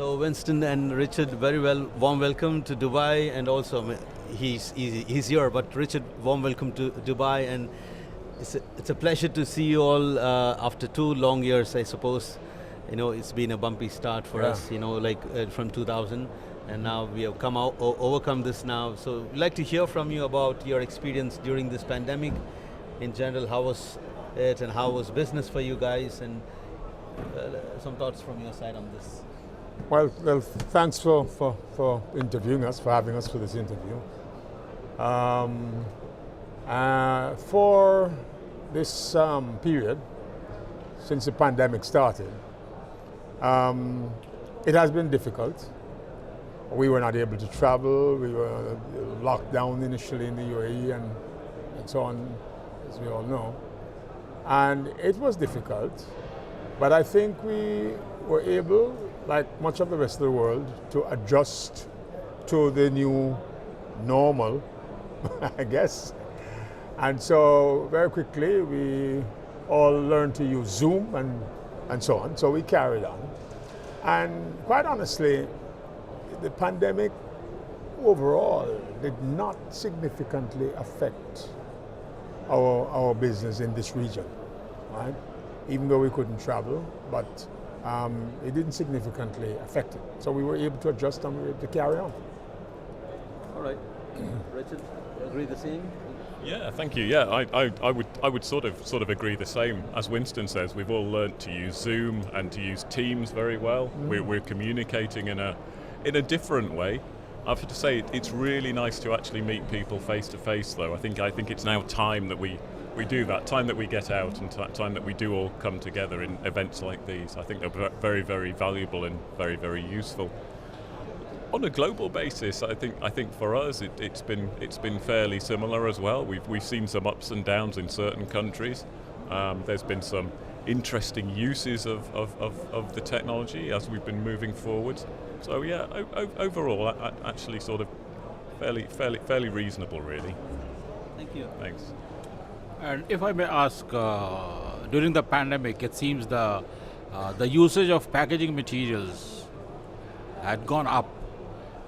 So Winston and Richard, very warm welcome to Dubai, and also he's here, but Richard, warm welcome to Dubai, and it's a pleasure to see you all after 2 long years, I suppose. It's been a bumpy start for us, from 2000, and now we have overcome this now. So we'd like to hear from you about your experience during this pandemic. In general, how was it and how was business for you guys, and some thoughts from your side on this. Well, thanks for interviewing us, for having us for this interview. For this period, since the pandemic started, it has been difficult. We were not able to travel. We were locked down initially in the UAE and so on, as we all know. And it was difficult, but I think we were able, like much of the rest of the world, to adjust to the new normal, I guess. And so very quickly we all learned to use Zoom and so on. So we carried on. And quite honestly, the pandemic overall did not significantly affect our business in this region, right? Even though we couldn't travel, but it didn't significantly affect it. So we were able to adjust and we were able to carry on. All right. Richard, agree the same? Yeah, thank you. Yeah, I would sort of agree the same. As Winston says, we've all learnt to use Zoom and to use Teams very well. We're communicating in a different way. I have to say it's really nice to actually meet people face to face, though. I think it's now time that we do that, time that we get out, and time that we do all come together in events like these. I think they're very, very valuable and very, very useful. On a global basis, I think for us it's been fairly similar as well. We've seen some ups and downs in certain countries. There's been some interesting uses of the technology as we've been moving forward. So yeah, overall, actually sort of fairly reasonable, really. Thank you. Thanks. And if I may ask, during the pandemic, it seems the usage of packaging materials had gone up,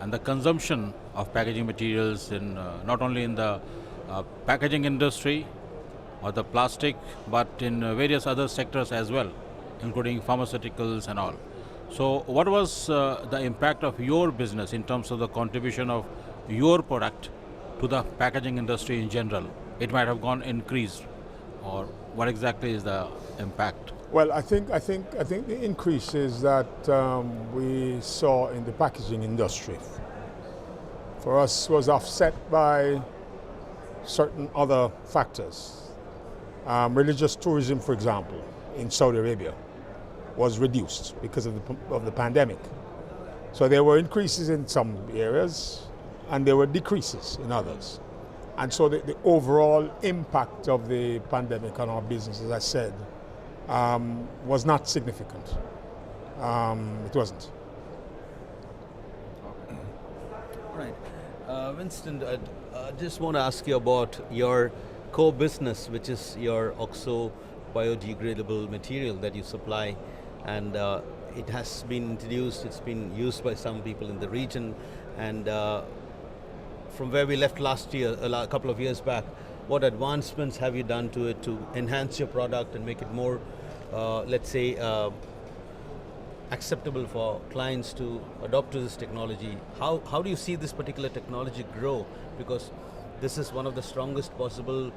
and the consumption of packaging materials in not only in the packaging industry or the plastic, but in various other sectors as well, including pharmaceuticals and all. So what was the impact of your business in terms of the contribution of your product to the packaging industry in general? It might have increased, or what exactly is the impact? Well, I think the increases that we saw in the packaging industry for us was offset by certain other factors. Religious tourism, for example, in Saudi Arabia was reduced because of the pandemic. So there were increases in some areas and there were decreases in others. And so the overall impact of the pandemic on our business, as I said, was not significant. It wasn't. All right. Winston, I just want to ask you about your core business, which is your OXO biodegradable material that you supply. And it has been introduced, it's been used by some people in the region. And from where we left last year, a couple of years back, what advancements have you done to it to enhance your product and make it more, let's say, acceptable for clients to adopt to this technology? How do you see this particular technology grow? Because this is one of the strongest possible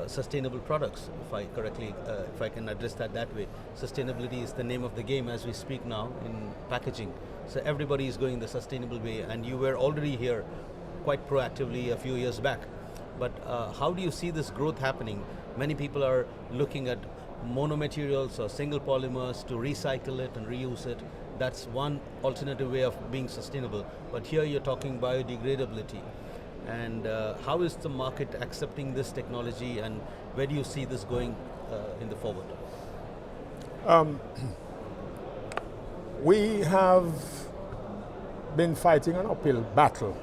sustainable products, if I can address that way. Sustainability is the name of the game as we speak now in packaging. So everybody is going the sustainable way, and you were already here quite proactively a few years back. But how do you see this growth happening? Many people are looking at monomaterials or single polymers to recycle it and reuse it. That's one alternative way of being sustainable. But here you're talking biodegradability. And how is the market accepting this technology, and where do you see this going in the forward? We have been fighting an uphill battle,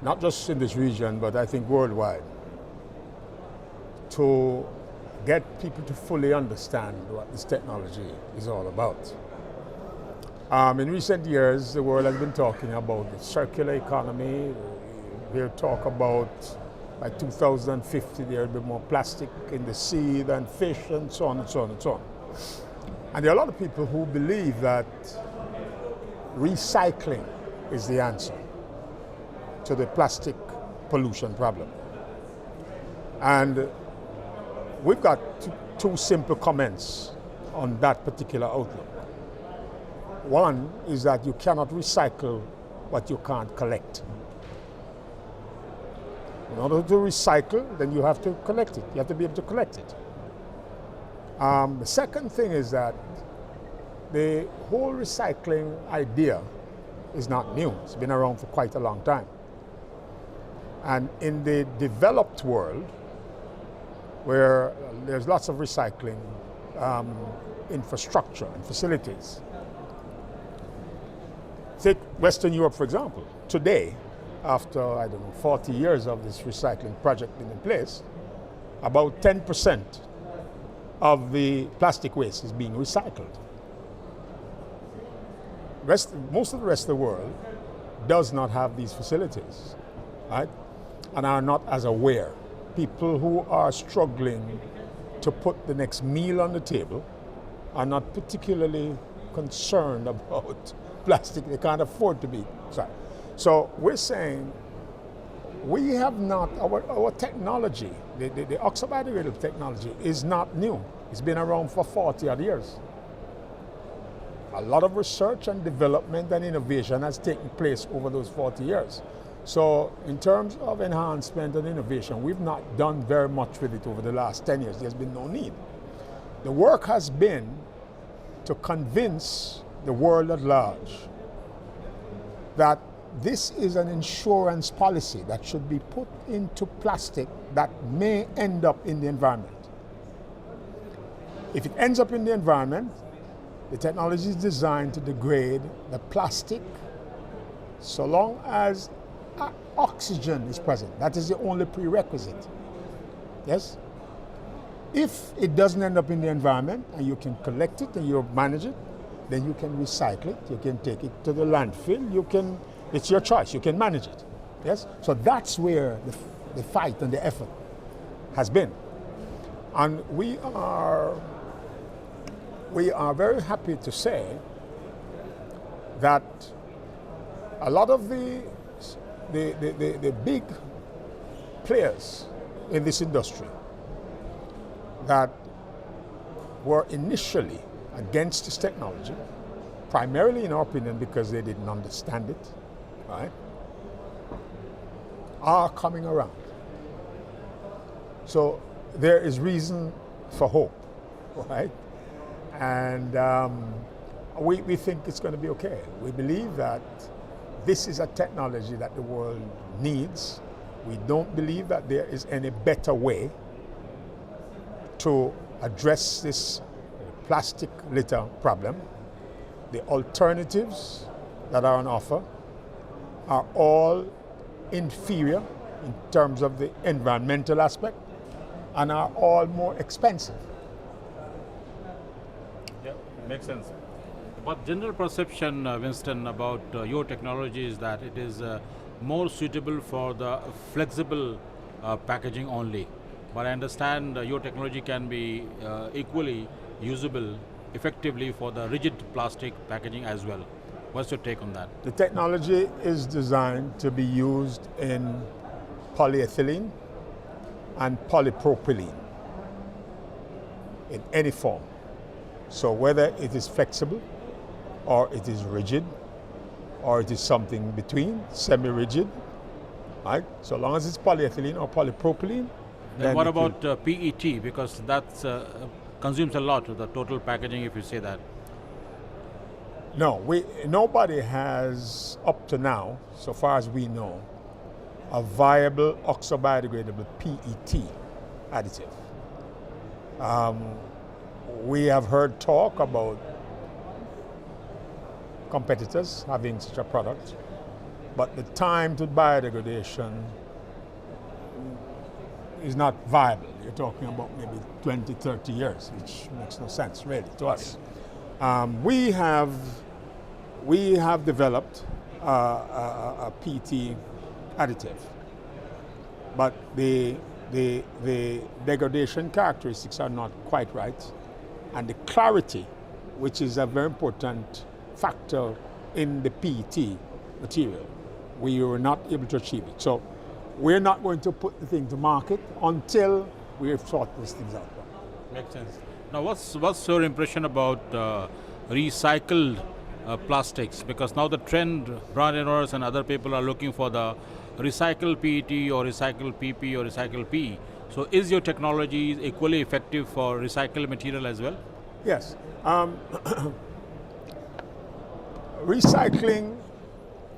not just in this region, but I think worldwide, to get people to fully understand what this technology is all about. In recent years, the world has been talking about the circular economy. We'll talk about by 2050 there will be more plastic in the sea than fish, and so on and so on and so on. And there are a lot of people who believe that recycling is the answer to the plastic pollution problem. And we've got two simple comments on that particular outlook. One is that you cannot recycle what you can't collect. In order to recycle, then you have to collect it. You have to be able to collect it. The second thing is that the whole recycling idea is not new. It's been around for quite a long time. And in the developed world, where there's lots of recycling infrastructure and facilities. Take Western Europe, for example. Today, after, 40 years of this recycling project being in place, about 10% of the plastic waste is being recycled. Most of the rest of the world does not have these facilities, right? And are not as aware. People who are struggling to put the next meal on the table are not particularly concerned about plastic. They can't afford to be. So we're saying we have not, our technology, the oxo-biodegradable technology is not new. It's been around for 40 odd years. A lot of research and development and innovation has taken place over those 40 years. So in terms of enhancement and innovation, we've not done very much with it over the last 10 years. There's been no need. The work has been to convince the world at large that this is an insurance policy that should be put into plastic that may end up in the environment. If it ends up in the environment, the technology is designed to degrade the plastic so long as oxygen is present. That is the only prerequisite. Yes? If it doesn't end up in the environment and you can collect it and you manage it, then you can recycle it, you can take it to the landfill, it's your choice, you can manage it. Yes? So that's where the fight and the effort has been. And we are very happy to say that a lot of the big players in this industry that were initially against this technology, primarily in our opinion because they didn't understand it, right, are coming around. So there is reason for hope, right? And we think it's going to be okay. We believe that this is a technology that the world needs. We don't believe that there is any better way to address this plastic litter problem. The alternatives that are on offer are all inferior in terms of the environmental aspect and are all more expensive. Yeah, makes sense. But general perception, Winston, about your technology is that it is more suitable for the flexible packaging only. But I understand your technology can be equally usable effectively for the rigid plastic packaging as well. What's your take on that? The technology is designed to be used in polyethylene and polypropylene in any form. So whether it is flexible or it is rigid or it is something between, semi-rigid, right? So long as it's polyethylene or polypropylene. Then what about PET? Because that consumes a lot of the total packaging, if you say that. No, nobody has, up to now, so far as we know, a viable oxo-biodegradable PET additive. We have heard talk about competitors having such a product, but the time to biodegradation is not viable. You're talking about maybe 20, 30 years, which makes no sense really to us. We have we have developed a PET additive, but the degradation characteristics are not quite right, and the clarity, which is a very important factor in the PET material, we were not able to achieve it. So we're not going to put the thing to market until we have thought these things out. Makes sense. Now, what's your impression about recycled plastics? Because now the trend, brand owners and other people are looking for the recycled PET or recycled PP or recycled PE. So is your technology equally effective for recycled material as well? Yes. Recycling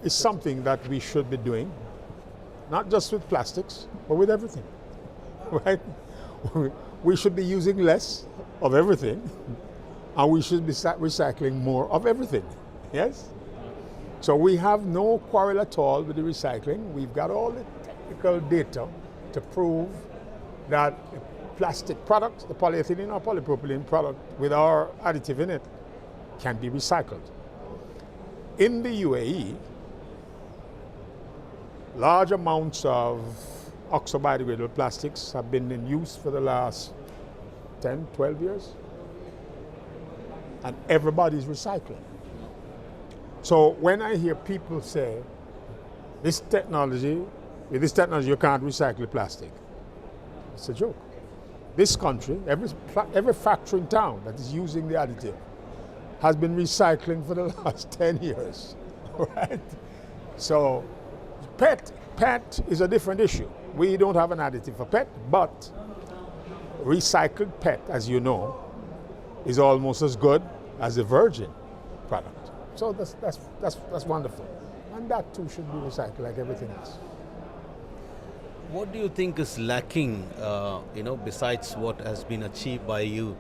is something that we should be doing, not just with plastics, but with everything, right? We should be using less of everything, and we should be recycling more of everything, yes? So we have no quarrel at all with the recycling. We've got all the technical data to prove that the plastic product, the polyethylene or polypropylene product with our additive in it, can be recycled. In the UAE, large amounts of oxo-biodegradable plastics have been in use for the last 10, 12 years, and everybody's recycling. So when I hear people say, with this technology you can't recycle plastic, it's a joke. This country, every factory in town that is using the additive has been recycling for the last 10 years, right? So PET is a different issue. We don't have an additive for PET, but recycled PET, as you know, is almost as good as a virgin product. So that's wonderful. And that too should be recycled like everything else. What do you think is lacking, besides what has been achieved by you?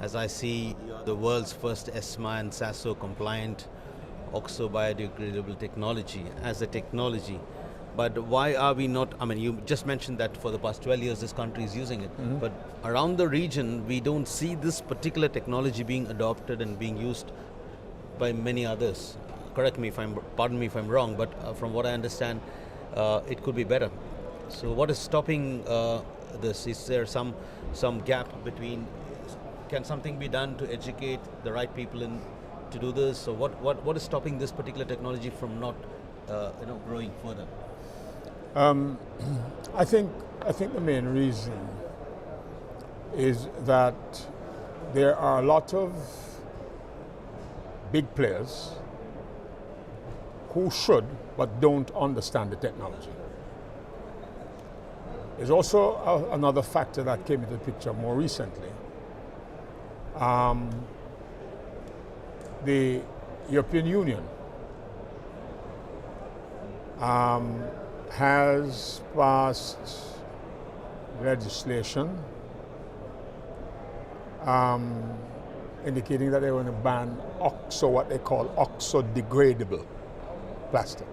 As I see, you're the world's first ESMA and SASO compliant oxo-biodegradable technology as a technology. But why are we not, you just mentioned that for the past 12 years this country is using it, but around the region we don't see this particular technology being adopted and being used by many others. Pardon me if I'm wrong, but from what I understand, it could be better. So what is stopping this? Is there some gap between, can something be done to educate the right people to do this? So what is stopping this particular technology from not growing further? I think the main reason is that there are a lot of big players who should but don't understand the technology. There's also another factor that came into the picture more recently. The European Union has passed legislation indicating that they're going to ban what they call oxo-degradable plastic.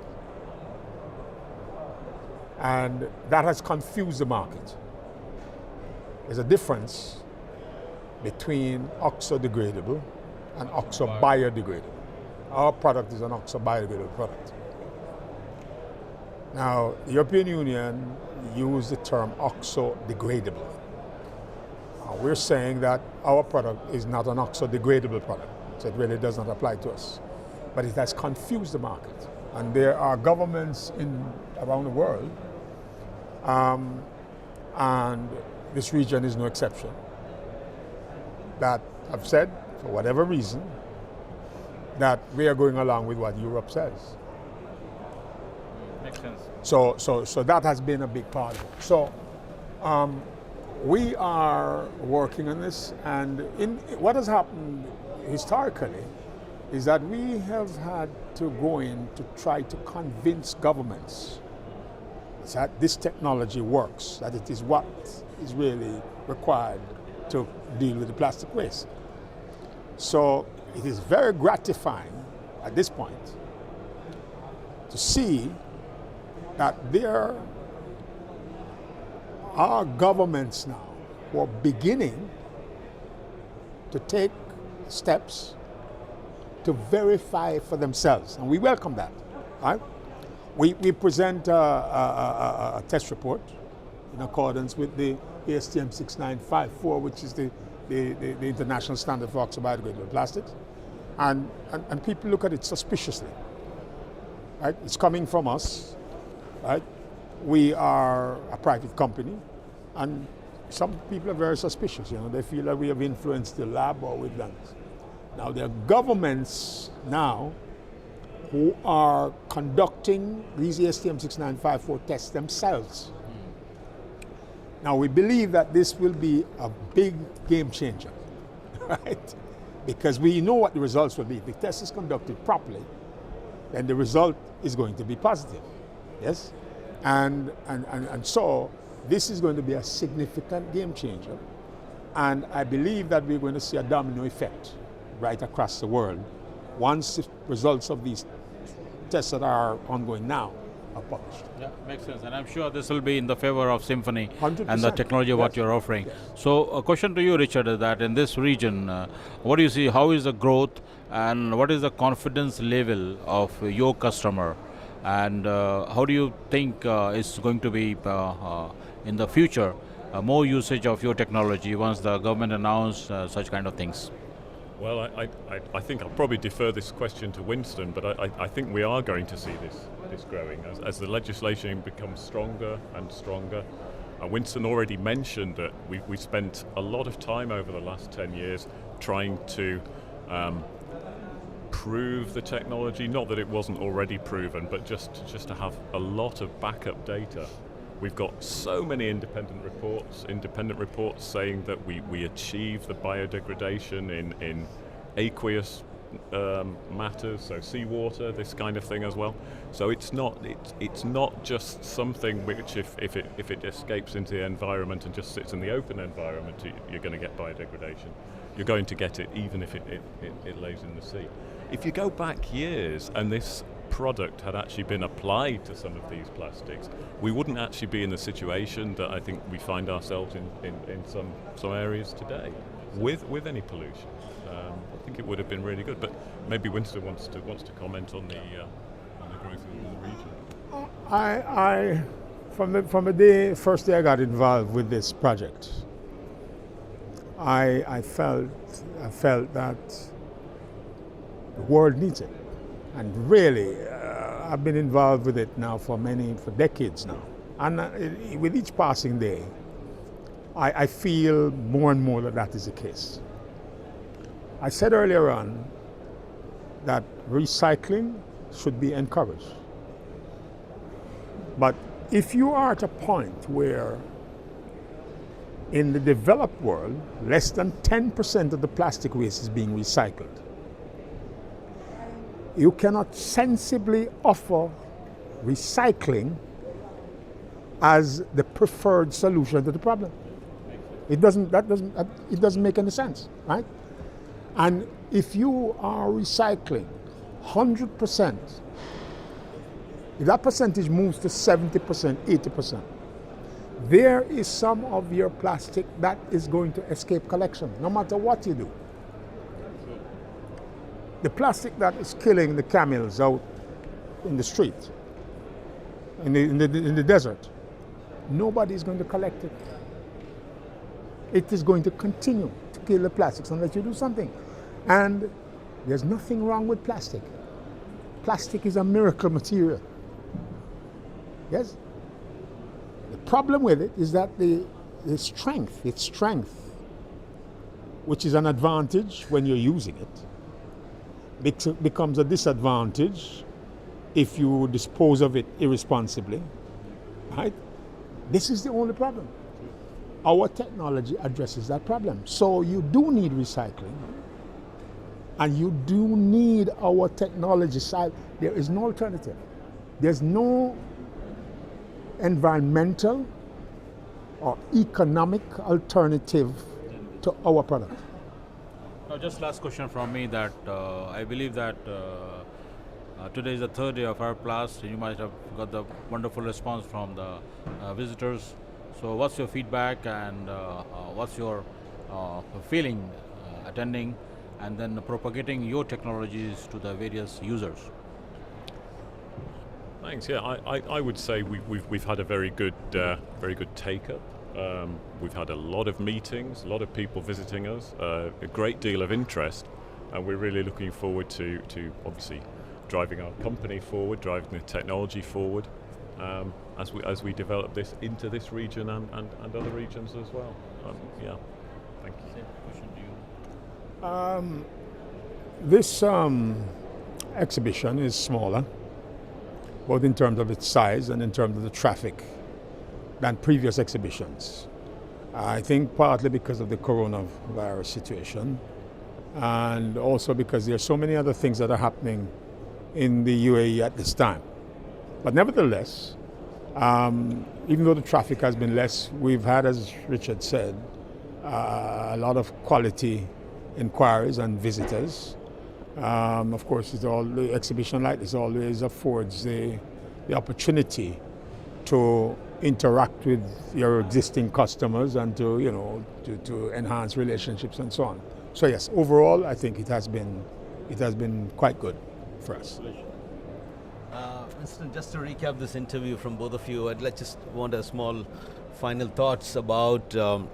And that has confused the market. There's a difference between oxo-degradable and oxo-biodegradable. Our product is an oxo-biodegradable product. Now, the European Union used the term oxo-degradable. We're saying that our product is not an oxo-degradable product, so it really does not apply to us. But it has confused the market. And there are governments around the world, and this region is no exception, that have said, for whatever reason, that we are going along with what Europe says. Makes sense. So that has been a big part of it. So we are working on this, and what has happened historically is that we have had to go in to try to convince governments that this technology works, that it is what is really required to deal with the plastic waste. So it is very gratifying at this point to see that there are governments now who are beginning to take steps to verify for themselves, and we welcome that. Right? We present a test report in accordance with the ASTM 6954, which is the international standard for oxo-biodegradable plastics, and people look at it suspiciously. Right? It's coming from us. Right? We are a private company, and some people are very suspicious. They feel that we have influenced the lab or we've done this. Now there are governments now who are conducting these ASTM 6954 tests themselves. Now we believe that this will be a big game changer, right? Because we know what the results will be. If the test is conducted properly, then the result is going to be positive, yes? And so this is going to be a significant game changer. And I believe that we're going to see a domino effect right across the world once the results of these tests that are ongoing now are published. Yeah, makes sense. And I'm sure this will be in the favor of Symphony 100%. And the technology what you're offering. Yes. So a question to you, Richard, is that in this region, what do you see, how is the growth and what is the confidence level of your customer? And how do you think is going to be in the future more usage of your technology once the government announce such kind of things? Well, I think I'll probably defer this question to Winston, but I think we are going to see this growing as the legislation becomes stronger and stronger. Winston already mentioned that we spent a lot of time over the last 10 years trying to prove the technology, not that it wasn't already proven, but just to have a lot of backup data. We've got so many independent reports saying that we achieve the biodegradation in aqueous matters, so seawater, this kind of thing as well. So it's not just something which if it escapes into the environment and just sits in the open environment, you're going to get biodegradation. You're going to get it even if it lays in the sea. If you go back years and this product had actually been applied to some of these plastics, we wouldn't actually be in the situation that I think we find ourselves in some areas today with any pollution. I think it would have been really good, but maybe Winston wants to comment on the growth in the region. I from the first day I got involved with this project, I felt that the world needs it. And really, I've been involved with it now for decades now. And with each passing day, I feel more and more that is the case. I said earlier on that recycling should be encouraged. But if you are at a point where in the developed world, less than 10% of the plastic waste is being recycled, you cannot sensibly offer recycling as the preferred solution to the problem. It doesn't make any sense, right? And if you are recycling 100%, if that percentage moves to 70%, 80%, there is some of your plastic that is going to escape collection, no matter what you do. The plastic that is killing the camels out in the street, in the desert, nobody is going to collect it. It is going to continue to kill the plastics unless you do something. And there's nothing wrong with plastic. Plastic is a miracle material. Yes? The problem with it is that its strength, which is an advantage when you're using it, becomes a disadvantage if you dispose of it irresponsibly, right? This is the only problem. Our technology addresses that problem. So you do need recycling, and you do need our technology side. There is no alternative. There's no environmental or economic alternative to our product. Now, just last question from me that I believe that today is the third day of ArabPlast. You might have got the wonderful response from the visitors. So what's your feedback and what's your feeling attending and then propagating your technologies to the various users? Thanks. Yeah, I would say we've had a very good take up. We've had a lot of meetings, a lot of people visiting us, a great deal of interest, and we're really looking forward to obviously driving our company forward, driving the technology forward, as we develop this into this region and other regions as well. Yeah, thank you. This exhibition is smaller, both in terms of its size and in terms of the traffic, than previous exhibitions. I think partly because of the coronavirus situation, and also because there are so many other things that are happening in the UAE at this time. But nevertheless, even though the traffic has been less, we've had, as Richard said, a lot of quality inquiries and visitors. Of course, the exhibition like this always affords the opportunity to interact with your existing customers and to enhance relationships and so on. So yes, overall, I think it has been quite good for us. Winston, just to recap this interview from both of you, I'd just want a small final thoughts about your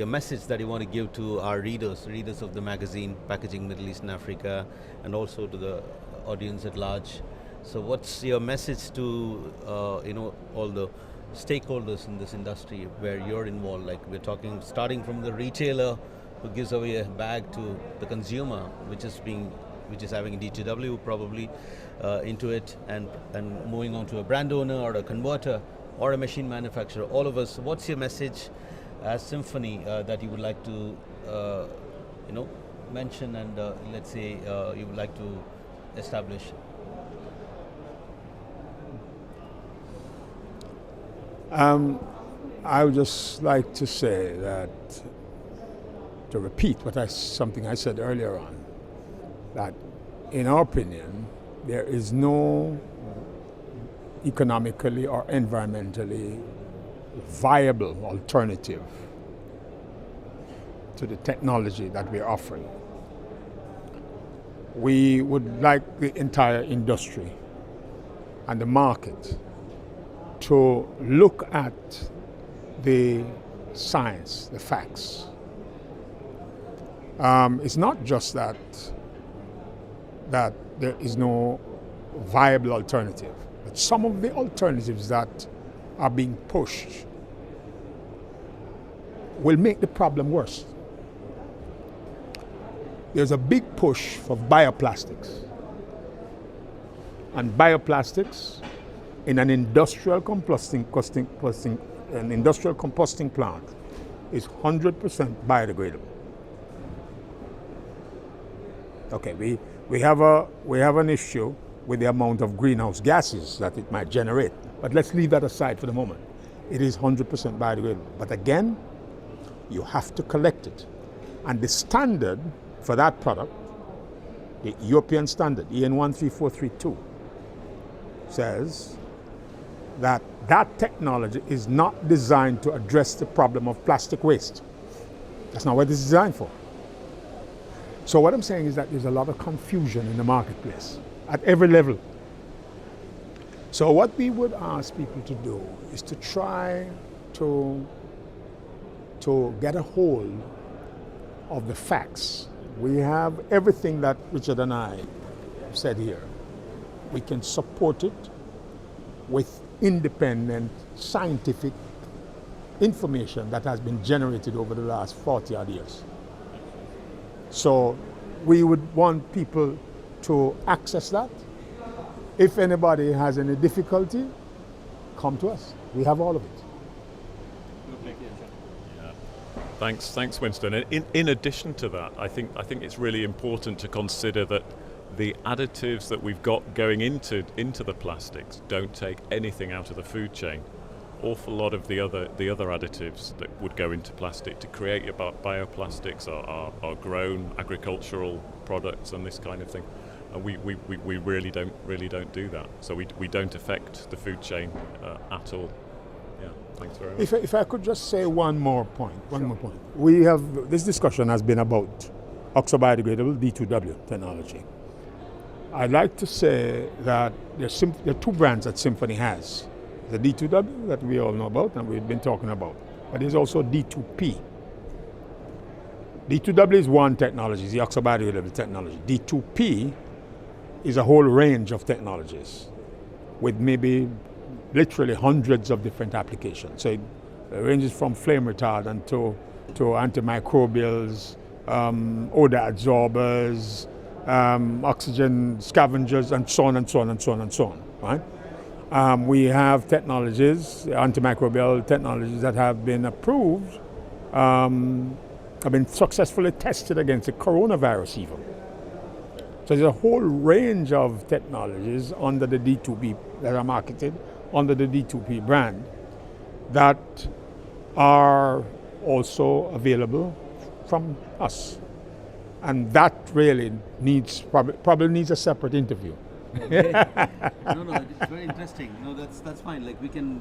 message that you want to give to our readers of the magazine Packaging Middle East and Africa, and also to the audience at large. So what's your message to all the stakeholders in this industry where you're involved? Like we're talking, starting from the retailer who gives away a bag to the consumer, which is having a DTW probably into it, and moving on to a brand owner or a converter or a machine manufacturer. All of us, what's your message as Symphony that you would like to mention and let's say you would like to establish? I would just like to say that, to repeat something I said earlier on, that in our opinion, there is no economically or environmentally viable alternative to the technology that we're offering. We would like the entire industry and the market to look at the science, the facts. It's not just that there is no viable alternative, but some of the alternatives that are being pushed will make the problem worse. There's a big push for bioplastics. And bioplastics in an industrial composting plant is 100% biodegradable. Okay, we have an issue with the amount of greenhouse gases that it might generate, but let's leave that aside for the moment. It is 100% biodegradable, but again, you have to collect it. And the standard for that product, the European standard, EN 13432, says that technology is not designed to address the problem of plastic waste. That's not what it's designed for. So what I'm saying is that there's a lot of confusion in the marketplace at every level. So what we would ask people to do is to try to get a hold of the facts. We have everything that Richard and I said here. We can support it with independent scientific information that has been generated over the last 40 odd years. So we would want people to access that. If anybody has any difficulty, come to us. We have all of it. Thanks, Winston. And in addition to that, I think it's really important to consider that the additives that we've got going into the plastics don't take anything out of the food chain. Awful lot of the other additives that would go into plastic to create your bioplastics are grown agricultural products and this kind of thing. And we really don't do that. So we don't affect the food chain at all. Yeah, thanks very much. If I could just say one more point. We have, this discussion has been about oxo-biodegradable D2W technology. I'd like to say that there are two brands that Symphony has. The D2W that we all know about and we've been talking about, but there's also D2P. D2W is one technology, the oxo-biodegradable technology. D2P is a whole range of technologies with maybe literally hundreds of different applications. So it ranges from flame retardant to antimicrobials, odor absorbers, oxygen scavengers, and so on and so on and so on and so on. Right? We have technologies, antimicrobial technologies that have been approved, have been successfully tested against the coronavirus even. So there's a whole range of technologies under the D2P that are marketed under the D2P brand that are also available from us. And that really needs, probably needs a separate interview. Okay. No, it's very interesting. No, that's fine. Like we can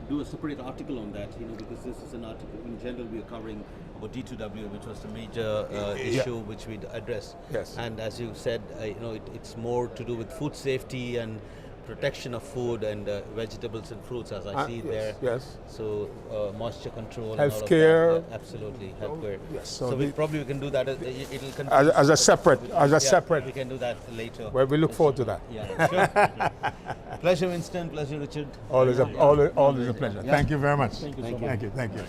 do a separate article on that, because this is an article in general we are covering about D2W, which was the major issue which we addressed. Yes. And as you said, it's more to do with food safety and protection of food and vegetables and fruits, as I see there. Yes. So moisture control, healthcare. and all of that. Absolutely, healthcare. Yes. So we can do that. It'll as a separate. We can do that later. Well, we look forward to that. Yeah, sure. Pleasure, Winston. Pleasure, Richard. Always a pleasure. Yeah. Thank you very much. Thank you so much. Thank you.